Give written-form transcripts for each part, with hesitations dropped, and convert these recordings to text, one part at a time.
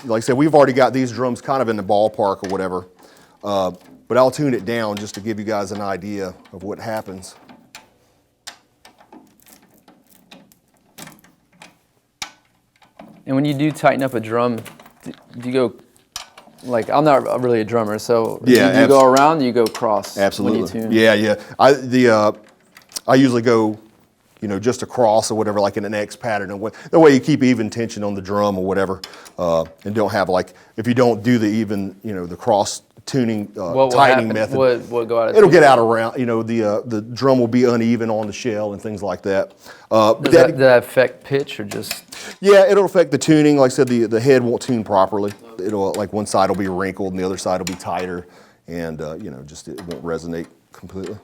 like I said, we've already got these drums kind of in the ballpark or whatever, but I'll tune it down just to give you guys an idea of what happens. And when you do tighten up a drum, do you go, like, I'm not really a drummer, so Yeah, do you go around, you go cross Absolutely. when you tune? Yeah. I usually go, just across or whatever, like in an X pattern. And that way you keep even tension on the drum or whatever, and don't have if you don't do the even, the cross tuning tightening method. What go out of It'll tune? get out around, the drum will be uneven on the shell and things like that. Does that affect pitch or just? Yeah, it'll affect the tuning. Like I said, the head won't tune properly. It'll, like, one side will be wrinkled and the other side will be tighter, and just it won't resonate completely.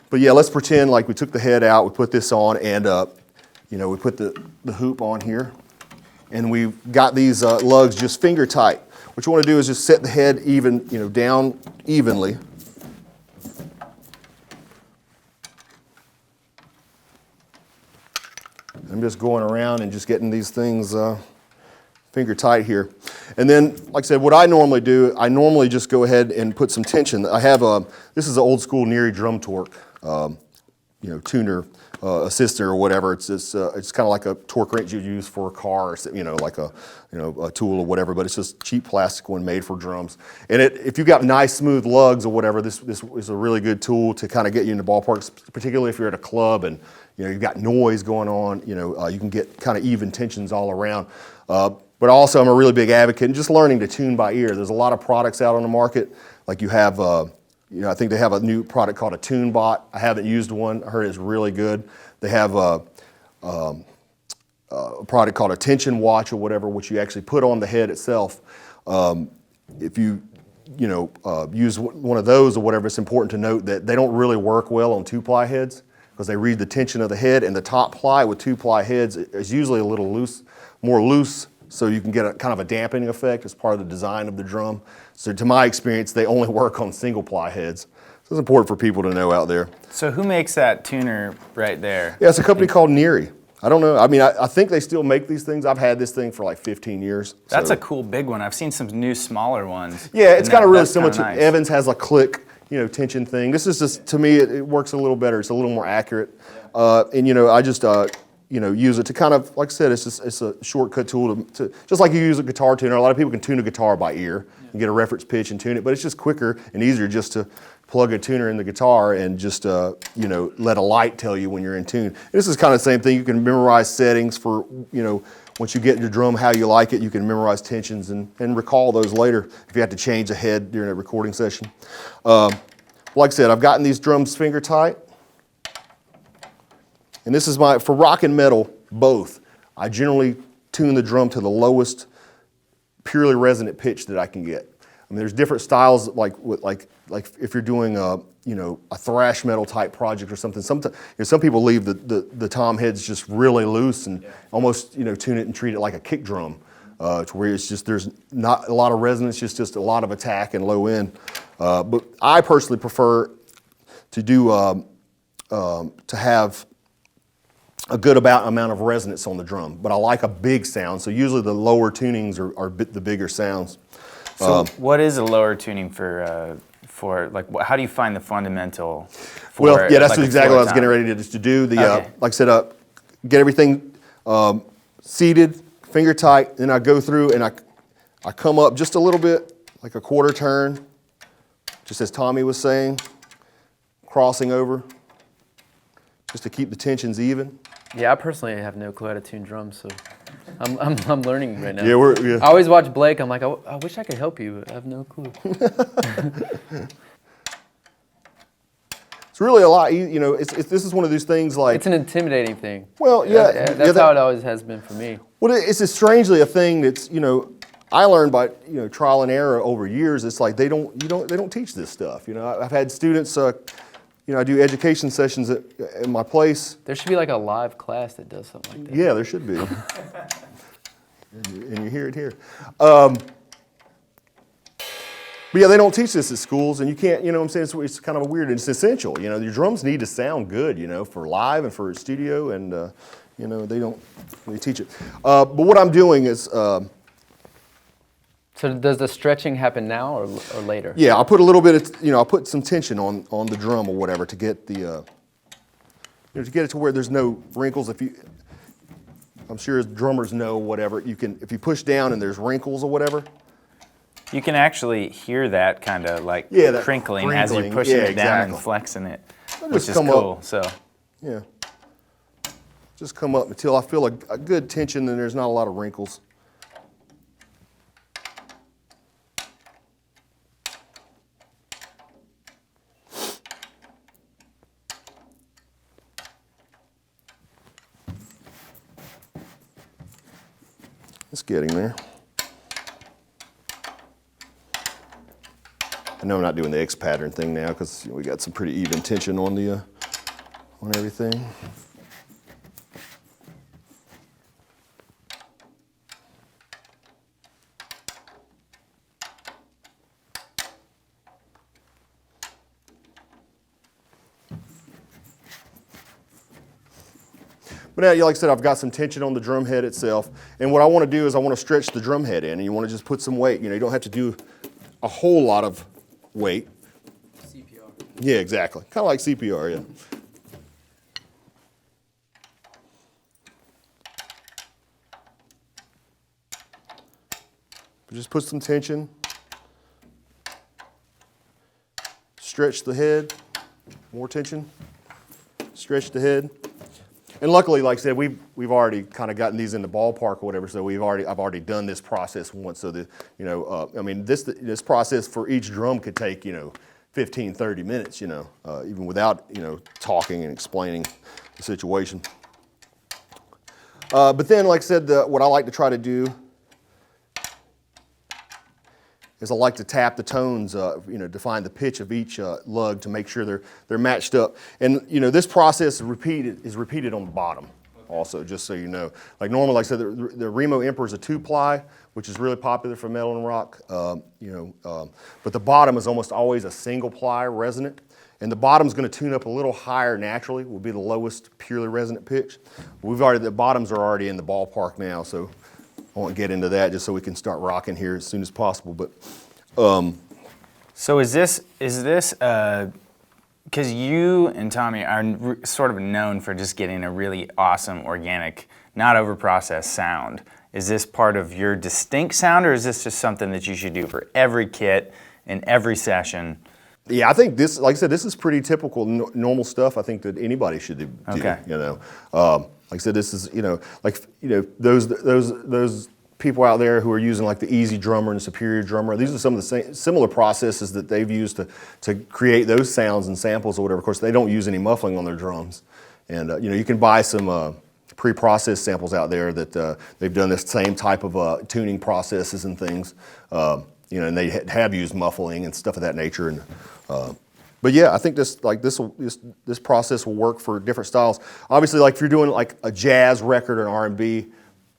But yeah, let's pretend like we took the head out, we put this on, and we put the hoop on here, and we've got these lugs just finger tight. What you want to do is just set the head even, down evenly. I'm just going around and just getting these things finger tight here. And then, like I said, what I normally do, I normally just go ahead and put some tension. I have this is an old school Neary drum torque, tuner, assister or whatever. It's kind of like a torque wrench you use for a car, or, like a tool or whatever. But it's just cheap plastic one made for drums. And if you've got nice smooth lugs or whatever, this is a really good tool to kind of get you in the ballpark, particularly if you're at a club and you've got noise going on. You can get kind of even tensions all around. But also, I'm a really big advocate in just learning to tune by ear. There's a lot of products out on the market. Like you have, I think they have a new product called a TuneBot. I haven't used one. I heard it's really good. They have a product called a Tension Watch or whatever, which you actually put on the head itself. If you use one of those or whatever, it's important to note that they don't really work well on 2-ply heads because they read the tension of the head, and the top ply with 2-ply heads is usually a little more loose, so you can get a kind of a dampening effect as part of the design of the drum. So to my experience, they only work on single-ply heads. So it's important for people to know out there. So who makes that tuner right there? Yeah, it's a company called Neary. I don't know. I mean, I think they still make these things. I've had this thing for like 15 years. That's a cool big one. I've seen some new smaller ones. Yeah, it's kind of really similar to nice. Evans has a click, tension thing. This is just, to me, it works a little better. It's a little more accurate. And I just use it to kind of, like I said, it's a shortcut tool to just like you use a guitar tuner. A lot of people can tune a guitar by ear and get a reference pitch and tune it, but it's just quicker and easier just to plug a tuner in the guitar and just let a light tell you when you're in tune. And this is kind of the same thing. You can memorize settings for once you get your drum how you like it. You can memorize tensions and recall those later if you have to change a head during a recording session. Like I said, I've gotten these drums finger tight. And this is for rock and metal, both. I generally tune the drum to the lowest purely resonant pitch that I can get. I mean, there's different styles, like if you're doing a thrash metal type project or something. Some people leave the tom heads just really loose and almost tune it and treat it like a kick drum, to where it's just there's not a lot of resonance, just a lot of attack and low end. But I personally prefer to do to have a good amount of resonance on the drum, but I like a big sound, so usually the lower tunings are the bigger sounds. So what is a lower tuning for like, how do you find the fundamental for Well, yeah, that's like exactly what I was getting floor ready to do. Okay. Like I said, get everything seated, finger tight, then I go through and I come up just a little bit, like a quarter turn, just as Tommy was saying, crossing over, just to keep the tensions even. Yeah, I personally have no clue how to tune drums, so I'm learning right now. Yeah, I always watch Blake. I'm like, I wish I could help you, but I have no clue. It's really a lot. This is one of those things like It's an intimidating thing. Well, yeah, That's how it always has been for me. Well, it's strangely a thing that's I learned by trial and error over years. It's like they don't teach this stuff. I've had students. I do education sessions at my place. There should be like a live class that does something like that. Yeah, there should be. and you hear it here. But yeah, they don't teach this at schools, and you can't, what I'm saying, it's kind of weird, and it's essential. Your drums need to sound good, for live and for studio, and, You know, they don't really teach it. But what I'm doing is, So does the stretching happen now or later? yeah, I'll put a little bit of, I'll put some tension on the drum or whatever to get the, to get it to where there's no wrinkles. I'm sure as drummers know whatever, if you push down and there's wrinkles or whatever. You can actually hear that kind of like Yeah, that crinkling as you're crinkling. pushing Yeah, it down and exactly. flexing it, I'll which just is come cool. up. So Yeah. Just come up until I feel a good tension and there's not a lot of wrinkles. It's getting there. I know I'm not doing the X pattern thing now because we got some pretty even tension on the on everything. But now, like I said, I've got some tension on the drum head itself. And what I want to do is I want to stretch the drum head in. And you want to just put some weight. You know, you don't have to do a whole lot of weight. CPR. Yeah, exactly. Kind of like CPR, yeah. Just put some tension. Stretch the head. More tension. Stretch the head. And luckily, like I said, we've already kind of gotten these in the ballpark or whatever. So I've already done this process once. So that I mean, this process for each drum could take 15, 30 minutes. Even without talking and explaining the situation. But then, like I said, what I like to try to do is I like to tap the tones, to find the pitch of each lug to make sure they're matched up. And this process is repeated on the bottom also, just so you know. Like normally, like I said, the Remo Emperor is a 2-ply, which is really popular for metal and rock. But the bottom is almost always a single-ply resonant. And the bottom's going to tune up a little higher naturally, will be the lowest purely resonant pitch. The bottoms are already in the ballpark now, so I won't get into that just so we can start rocking here as soon as possible. But So is this because you and Tommy are sort of known for just getting a really awesome, organic, not overprocessed sound. Is this part of your distinct sound, or is this just something that you should do for every kit in every session? yeah, I think this, like I said, this is pretty typical normal stuff. I think that anybody should do. Okay. Like I said, this is those people out there who are using like the Easy Drummer and the Superior Drummer. These are some of the similar processes that they've used to create those sounds and samples or whatever. Of course, they don't use any muffling on their drums, and you can buy some pre-processed samples out there that they've done this same type of tuning processes and things. And they have used muffling and stuff of that nature. And but yeah, I think this process will work for different styles. Obviously, like if you're doing like a jazz record or an R&B,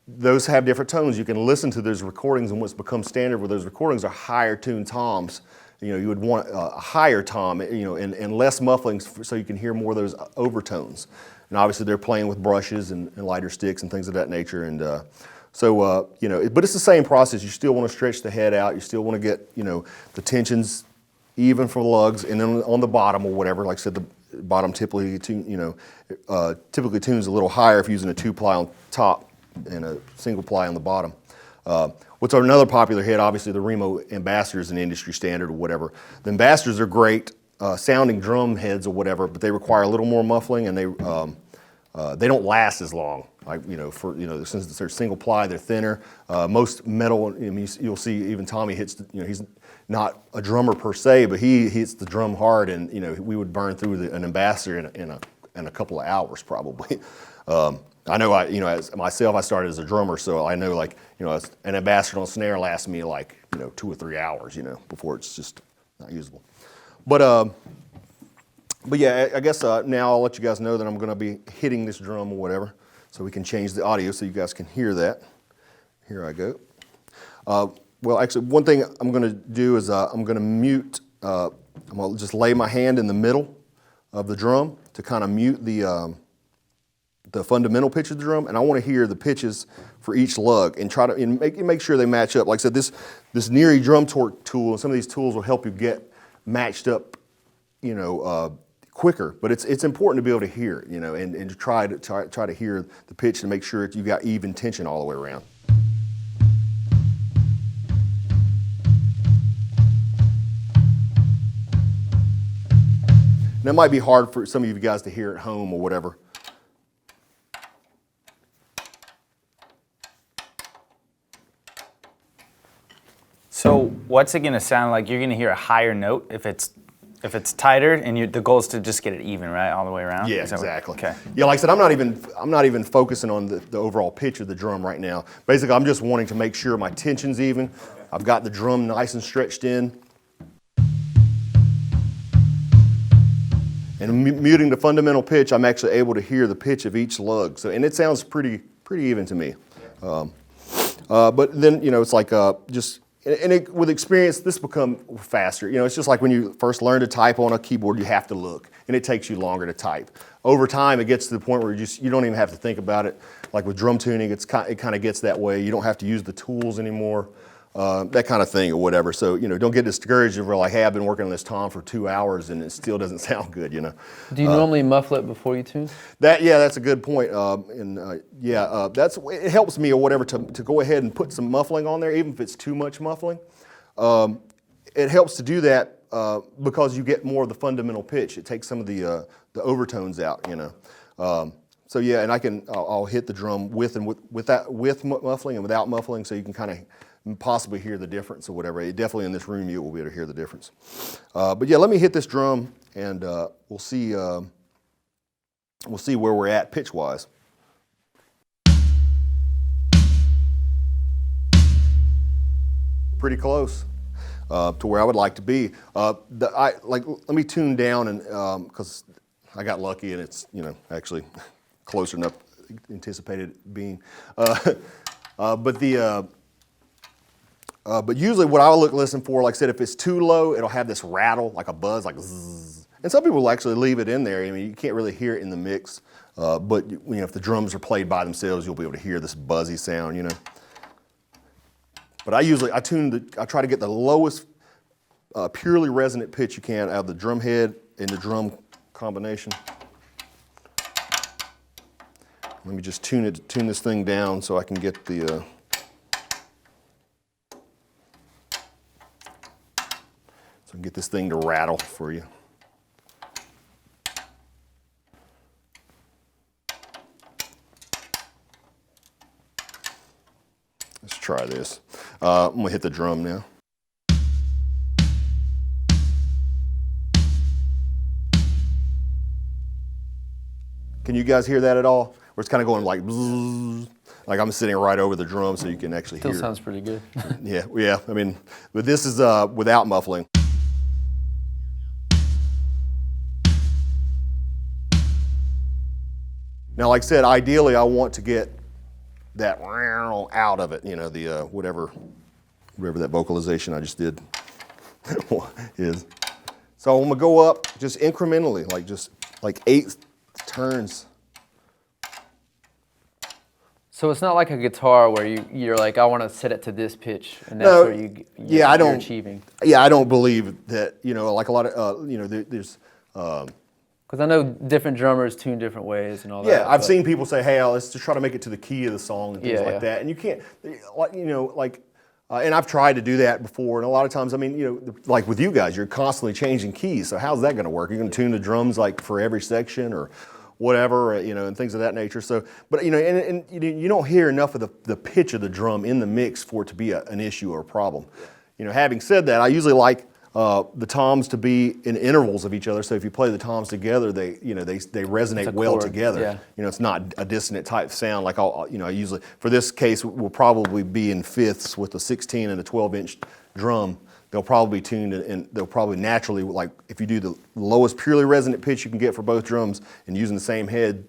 those have different tones. You can listen to those recordings, and what's become standard with those recordings are higher tuned toms. You would want a higher tom, and less muffling so you can hear more of those overtones. And obviously, they're playing with brushes and lighter sticks and things of that nature. And but it's the same process. You still want to stretch the head out. You still want to get, the tensions even for the lugs, and then on the bottom or whatever. Like I said, the bottom typically tunes a little higher if you're using a 2-ply on top and a single ply on the bottom. What's another popular hit? Obviously, the Remo Ambassador is an industry standard or whatever. The Ambassadors are great sounding drum heads or whatever, but they require a little more muffling, and they don't last as long. Like since they're single ply, they're thinner. Most metal, you'll see even Tommy hits. He's not a drummer per se, but he hits the drum hard, and we would burn through an Ambassador in a couple of hours probably. I know as myself, I started as a drummer, so I know an Ambassador on snare lasts me 2 or 3 hours, before it's just not usable. But yeah, I guess now I'll let you guys know that I'm going to be hitting this drum or whatever, so we can change the audio so you guys can hear that. Here I go. Well, actually, one thing I'm going to do is I'm going to mute. I'm going to just lay my hand in the middle of the drum to kind of mute the the fundamental pitch of the drum, and I want to hear the pitches for each lug and try to make sure they match up. Like I said, this Neary drum torque tool and some of these tools will help you get matched up, quicker. But it's important to be able to hear it, and to try to hear the pitch and make sure that you got even tension all the way around. And that might be hard for some of you guys to hear at home or whatever. So what's it going to sound like? You're going to hear a higher note if it's tighter, and the goal is to just get it even, right, all the way around? Yeah, exactly. Okay. Yeah, like I said, I'm not even focusing on the overall pitch of the drum right now. Basically, I'm just wanting to make sure my tension's even. I've got the drum nice and stretched in. And muting the fundamental pitch, I'm actually able to hear the pitch of each lug. So, and it sounds pretty even to me. But then, it's like with experience, this become faster. It's just like when you first learn to type on a keyboard, you have to look, and it takes you longer to type. Over time, it gets to the point where you don't even have to think about it. Like with drum tuning, it kind of gets that way. You don't have to use the tools anymore, that kind of thing or whatever. So, don't get discouraged if we're like, hey, I've been working on this tom for 2 hours and it still doesn't sound good, Do you normally muffle it before you tune? That's a good point. It helps me or whatever to go ahead and put some muffling on there, even if it's too much muffling. It helps to do that because you get more of the fundamental pitch. It takes some of the overtones out, So yeah, and I'll hit the drum with muffling and without muffling, so you can kind of possibly hear the difference or whatever. Definitely in this room you will be able to hear the difference. But yeah, let me hit this drum and we'll see where we're at pitch wise. Pretty close to where I would like to be. Let me tune down and because I got lucky and it's actually closer than I anticipated it being. But usually what I would listen for, like I said, if it's too low, it'll have this rattle, like a buzz, like zzz. And some people will actually leave it in there. I mean, you can't really hear it in the mix. But if the drums are played by themselves, you'll be able to hear this buzzy sound, But I try to get the lowest purely resonant pitch you can out of the drum head and the drum combination. Let me just tune this thing down so I can get the so I can get this thing to rattle for you. Let's try this. I'm gonna hit the drum now. Can you guys hear that at all? Where it's kind of going like bzzz, like I'm sitting right over the drum so you can actually hear it. Still sounds pretty good. Yeah. I mean, but this is without muffling. Now, like I said, ideally I want to get that out of it, the whatever that vocalization I just did is. So I'm gonna go up just incrementally, like 8 turns. So it's not like a guitar where you're like, I want to set it to this pitch, and that's where you're achieving. Yeah, I don't believe that. Like a lot of there's. Because I know different drummers tune different ways and all that. Yeah, I've seen people say, "Hey, let's just try to make it to the key of the song and things like that." And you can't, and I've tried to do that before. And a lot of times, I mean, like with you guys, you're constantly changing keys. So how's that going to work? You're going to tune the drums like for every section or whatever, and things of that nature. So, but and you don't hear enough of the pitch of the drum in the mix for it to be an issue or a problem. Having said that, I usually like the toms to be in intervals of each other. So if you play the toms together, they resonate well together. Yeah. It's not a dissonant type sound. Like I usually, for this case, will probably be in fifths with a 16 and a 12-inch drum. They'll probably be tuned and they'll probably naturally, like if you do the lowest purely resonant pitch you can get for both drums and using the same head,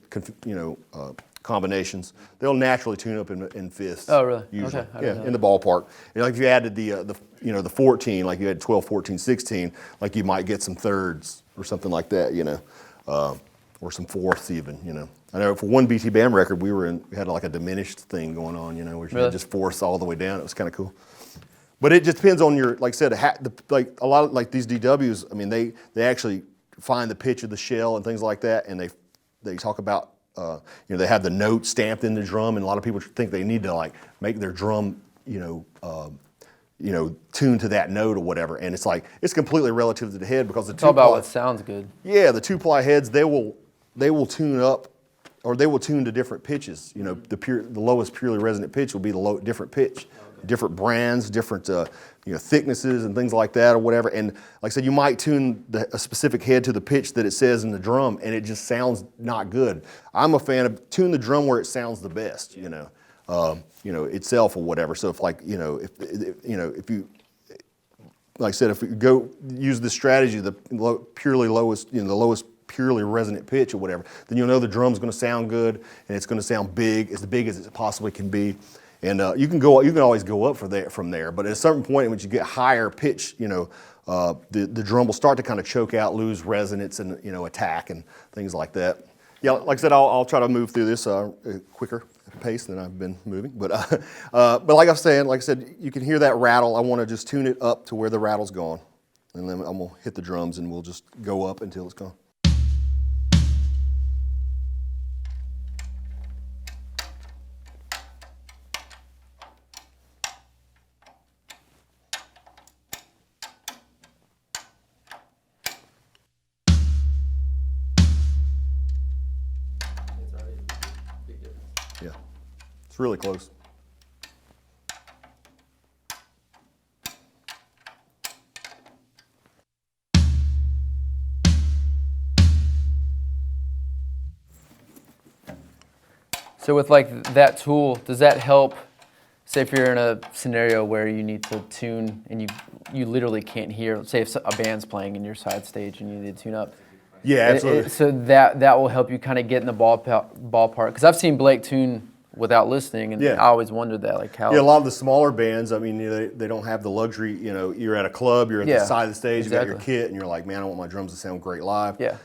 combinations, they'll naturally tune up in fifths. Oh, really? Usually. Okay. Yeah, in the ballpark. Like if you added the 14, like you had 12, 14, 16, like you might get some thirds or something like that, or some fourths even. I know for one BT Bam record, we had like a diminished thing going on. Where you Really? had just fourths all the way down. It was kind of cool. But it just depends on your, like I said, like a lot of like these DWs. I mean, they actually find the pitch of the shell and things like that, and they talk about they have the note stamped in the drum, and a lot of people think they need to like make their drum tuned to that note or whatever, and it's like it's completely relative to the head because It's all about what sounds good. Yeah, the 2-ply heads they will tune up, or they will tune to different pitches. The lowest purely resonant pitch will be the different pitch, different brands, different thicknesses and things like that or whatever. And like I said, you might tune a specific head to the pitch that it says in the drum, and it just sounds not good. I'm a fan of tune the drum where it sounds the best. Itself or whatever. So if like if you like I said, if you go use the strategy, the lowest purely resonant pitch or whatever, then you'll know the drum's going to sound good and it's going to sound big as it possibly can be. And you can always go up from there. But at a certain point, when you get higher pitch, the drum will start to kind of choke out, lose resonance, and attack and things like that. Yeah, like I said, I'll try to move through this quicker pace than I've been moving. But like I said, you can hear that rattle. I want to just tune it up to where the rattle's gone, and then I'm gonna hit the drums, and we'll just go up until it's gone. Yeah, it's really close. So with like that tool, does that help? Say if you're in a scenario where you need to tune and you literally can't hear. Say if a band's playing in your side stage and you need to tune up. Yeah, absolutely. So that will help you kind of get in the ballpark. Because I've seen Blake tune without listening, and Yeah. I always wondered that, like how. Yeah, a lot of the smaller bands, I mean, they don't have the luxury. You're at a club, you're at Yeah, the side of the stage, you got your exactly. kit, and you're like, man, I want my drums to sound great live. Yeah.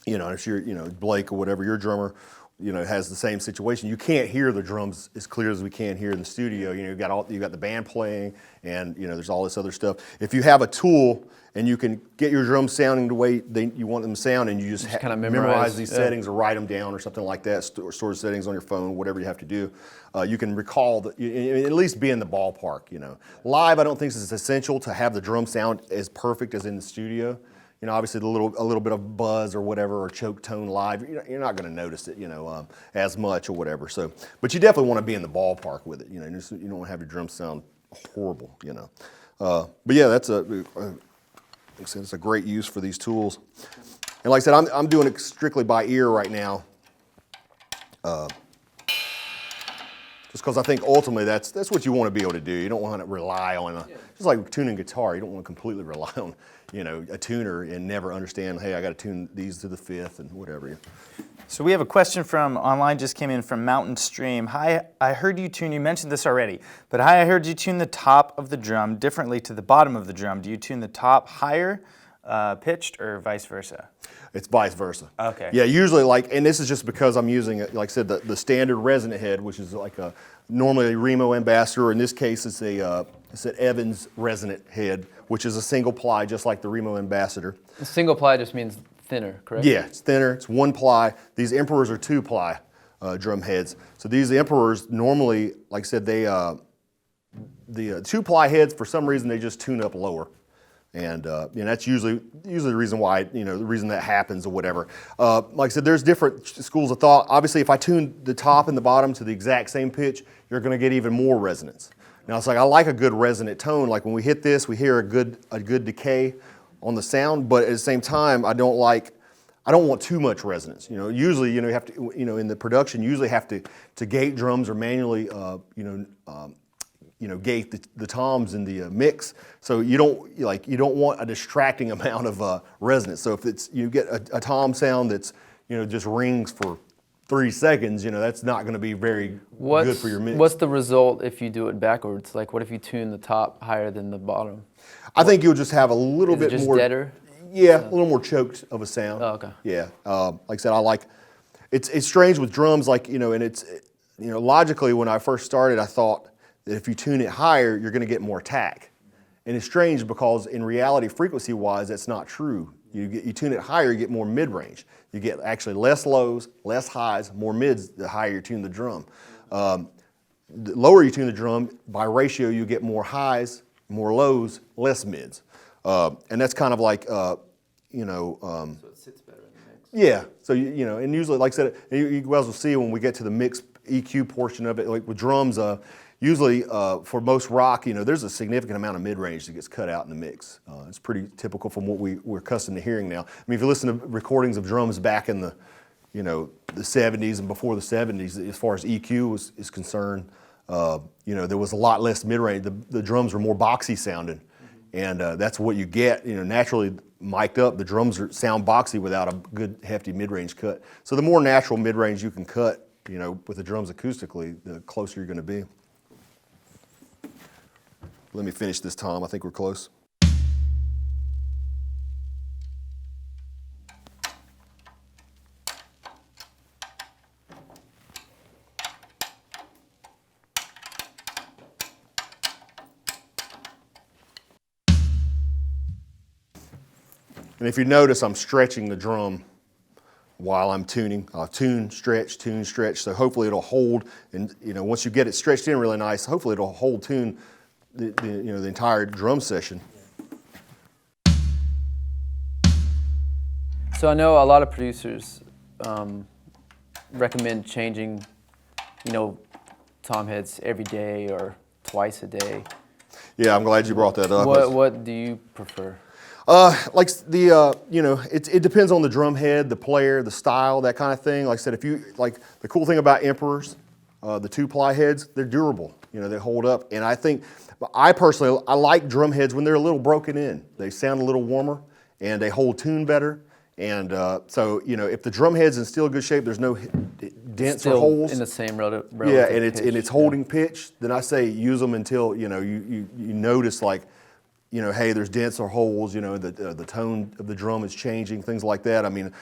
If you're, Blake or whatever, your drummer, has the same situation. You can't hear the drums as clear as we can here in the studio. You got the band playing, and there's all this other stuff. If you have a tool and you can get your drums sounding the way you want them to sound, and you just kinda memorize memorize, these yeah. settings or write them down or something like that, store settings on your phone, whatever you have to do, you can recall at least be in the ballpark. Live, I don't think it's essential to have the drum sound as perfect as in the studio. Obviously a little bit of buzz or whatever, or choke tone live, you're not going to notice it, as much or whatever. So, but you definitely want to be in the ballpark with it. You don't want to have your drums sound horrible. But yeah, that's it's a great use for these tools. And like I said, I'm doing it strictly by ear right now. Just because I think ultimately that's what you want to be able to do. You don't want to rely on just like tuning guitar. You don't want to completely rely on a tuner and never understand. Hey, I got to tune these to the fifth and whatever. So we have a question from online, just came in from Mountain Stream. Hi, I heard you tune, you mentioned this already, but hi, I heard you tune the top of the drum differently to the bottom of the drum. Do you tune the top higher pitched or vice versa? It's vice versa. Okay. Yeah, usually and this is just because I'm using, like I said, the standard resonant head, which is like normally a Remo Ambassador. In this case, it's an Evans resonant head, which is a single ply, just like the Remo Ambassador. Single ply just means thinner, correct? Yeah, it's thinner. It's 1 ply. These Emperors are 2 ply drum heads. So these Emperors normally, like I said, the 2 ply heads, for some reason, they just tune up lower. And that's usually the reason why, the reason that happens or whatever. Like I said, there's different schools of thought. Obviously, if I tune the top and the bottom to the exact same pitch, you're going to get even more resonance. Now, it's like I like a good resonant tone. Like when we hit this, we hear a good decay on the sound, but at the same time, I don't want too much resonance. Usually, you have to, in the production, you usually have to gate drums or manually, gate the toms in the mix, so you don't want a distracting amount of resonance. So if you get a tom sound that's just rings for 3 seconds, that's not going to be very good for your mix. What's the result if you do it backwards? Like, what if you tune the top higher than the bottom? I think you'll just have a little Is it bit just more deader? Yeah, a little more choked of a sound. Oh, okay. Yeah, like I said, I like. It's strange with drums, like and it's logically when I first started, I thought that if you tune it higher, you're going to get more attack, and it's strange because in reality, frequency-wise, that's not true. You tune it higher, you get more mid-range. You get actually less lows, less highs, more mids the higher you tune the drum. The lower you tune the drum, by ratio, you get more highs, more lows, less mids. And that's kind of like, So it sits better in the mix. yeah. So, and usually, like I said, you guys will see when we get to the mix EQ portion of it, like with drums, usually for most rock, there's a significant amount of mid-range that gets cut out in the mix. It's pretty typical from what we're accustomed to hearing now. I mean, if you listen to recordings of drums back in the, the 70s and before the 70s, as far as EQ is concerned, there was a lot less mid-range. The drums were more boxy sounding, and that's what you get. Naturally mic'd up, the drums sound boxy without a good hefty mid-range cut. So the more natural mid-range you can cut, with the drums acoustically, the closer you're going to be. Let me finish this tom. I think we're close. And if you notice, I'm stretching the drum while I'm tuning. I'll tune, stretch, so hopefully it'll hold. And once you get it stretched in really nice, hopefully it'll hold tune the entire drum session. So I know a lot of producers recommend changing, tom heads every day or twice a day. Yeah, I'm glad you brought that up. What do you prefer? It depends on the drum head, the player, the style, that kind of thing. Like I said, the cool thing about Emperors, the 2-ply heads, they're durable. They hold up. And I personally like drum heads when they're a little broken in. They sound a little warmer and they hold tune better. And so, if the drum head's in still good shape, there's no dents or holes. In the same relative Yeah, and pitch. it's holding pitch. Then I say use them until you notice hey, there's dents or holes. The tone of the drum is changing, things like that. I mean,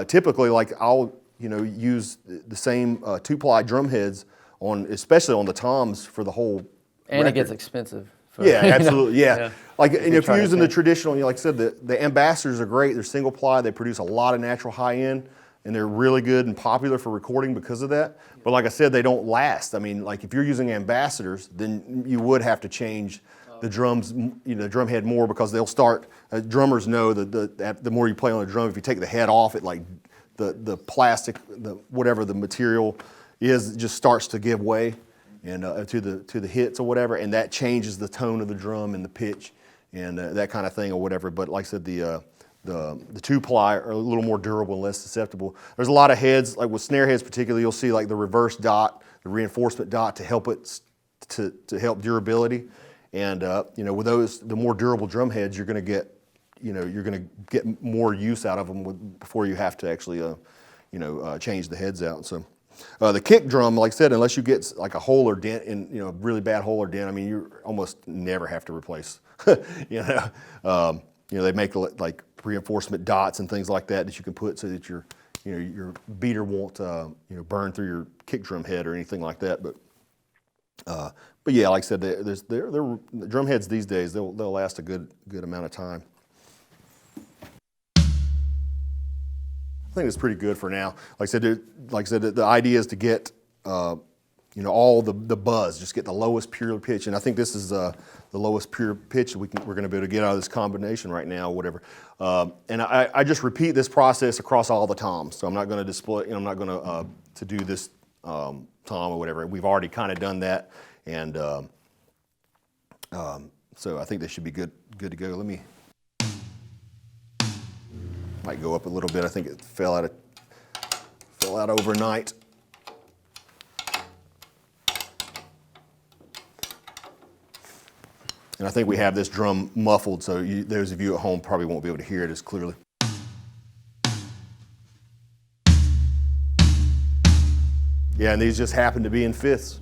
typically I'll use the same 2-ply drum heads especially on the toms for the whole. And record. it gets expensive. Yeah, absolutely. Yeah. Yeah. Like, and if you're using the to- traditional, like I said, the Ambassadors are great. They're single ply. They produce a lot of natural high end, and they're really good and popular for recording because of that. But like I said, they don't last. I mean, like if you're using Ambassadors, then you would have to change the drums, the drum head more because they'll start. Drummers know that the more you play on a drum, if you take the head off, it the plastic, whatever the material is, it just starts to give way. And to the hits or whatever, and that changes the tone of the drum and the pitch and that kind of thing or whatever. But like I said, the 2-ply are a little more durable and less susceptible. There's a lot of heads, like with snare heads particularly, you'll see like the reverse dot, the reinforcement dot to help it to help durability. And with those, the more durable drum heads, you're going to get more use out of them before you have to actually change the heads out. So. The kick drum, like I said, unless you get like a hole or dent in, a really bad hole or dent, I mean, you almost never have to replace. They make like reinforcement dots and things like that you can put so that your beater won't, burn through your kick drum head or anything like that. But yeah, like I said, the drum heads these days they'll last a good amount of time. I think it's pretty good for now. Like I said, the idea is to get all the buzz, just get the lowest pure pitch, and I think this is the lowest pure pitch we're going to be able to get out of this combination right now, or whatever. And I just repeat this process across all the toms. So I'm not going to display. I'm not going to do this tom or whatever. We've already kind of done that, and so I think they should be good to go. Let me. Might go up a little bit. I think it fell out overnight. And I think we have this drum muffled, so those of you at home probably won't be able to hear it as clearly. Yeah, and these just happen to be in fifths,